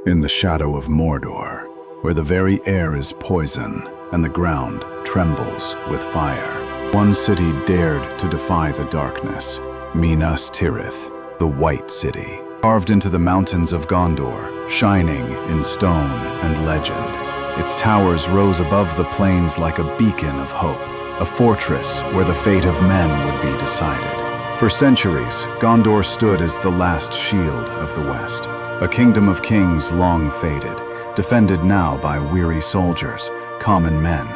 In the shadow of Mordor, where the very air is poison and the ground trembles with fire, one city dared to defy the darkness, Minas Tirith, the White City. Carved into the mountains of Gondor, shining in stone and legend, its towers rose above the plains like a beacon of hope, a fortress where the fate of men would be decided. For centuries, Gondor stood as the last shield of the West, a kingdom of kings long faded, defended now by weary soldiers, common men,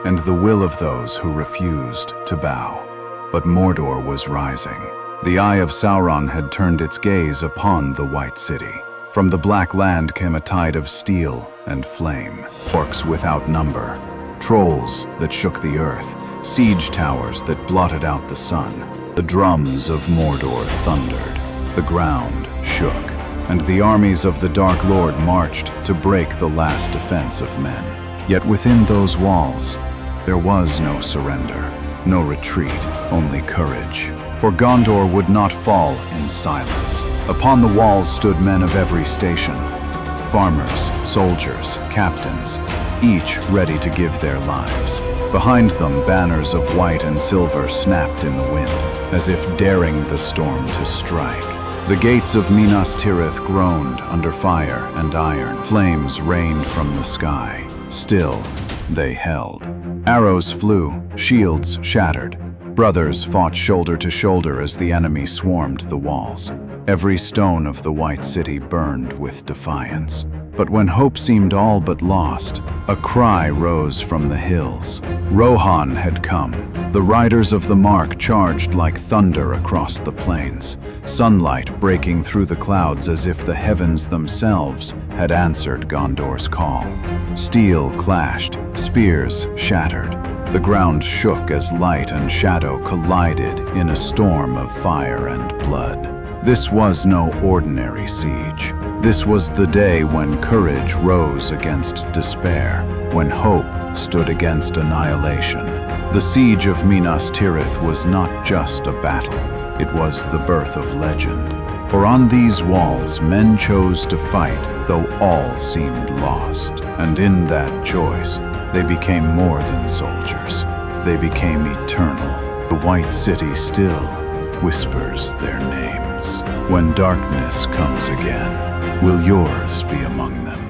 and the will of those who refused to bow. But Mordor was rising. The eye of Sauron had turned its gaze upon the White City. From the Black Land came a tide of steel and flame, orcs without number, trolls that shook the earth, siege towers that blotted out the sun. The drums of Mordor thundered, the ground shook, and the armies of the Dark Lord marched to break the last defense of men. Yet within those walls, there was no surrender, no retreat, only courage. For Gondor would not fall in silence. Upon the walls stood men of every station, farmers, soldiers, captains, each ready to give their lives. Behind them, banners of white and silver snapped in the wind, as if daring the storm to strike. The gates of Minas Tirith groaned under fire and iron. Flames rained from the sky. Still, they held. Arrows flew, shields shattered. Brothers fought shoulder to shoulder as the enemy swarmed the walls. Every stone of the White City burned with defiance. But when hope seemed all but lost, a cry rose from the hills. Rohan had come. The riders of the Mark charged like thunder across the plains, sunlight breaking through the clouds as if the heavens themselves had answered Gondor's call. Steel clashed, spears shattered. The ground shook as light and shadow collided in a storm of fire and blood. This was no ordinary siege. This was the day when courage rose against despair, when hope stood against annihilation. The Siege of Minas Tirith was not just a battle, it was the birth of legend. For on these walls men chose to fight, though all seemed lost. And in that choice, they became more than soldiers. They became eternal. The White City still whispers their names. When darkness comes again, will yours be among them?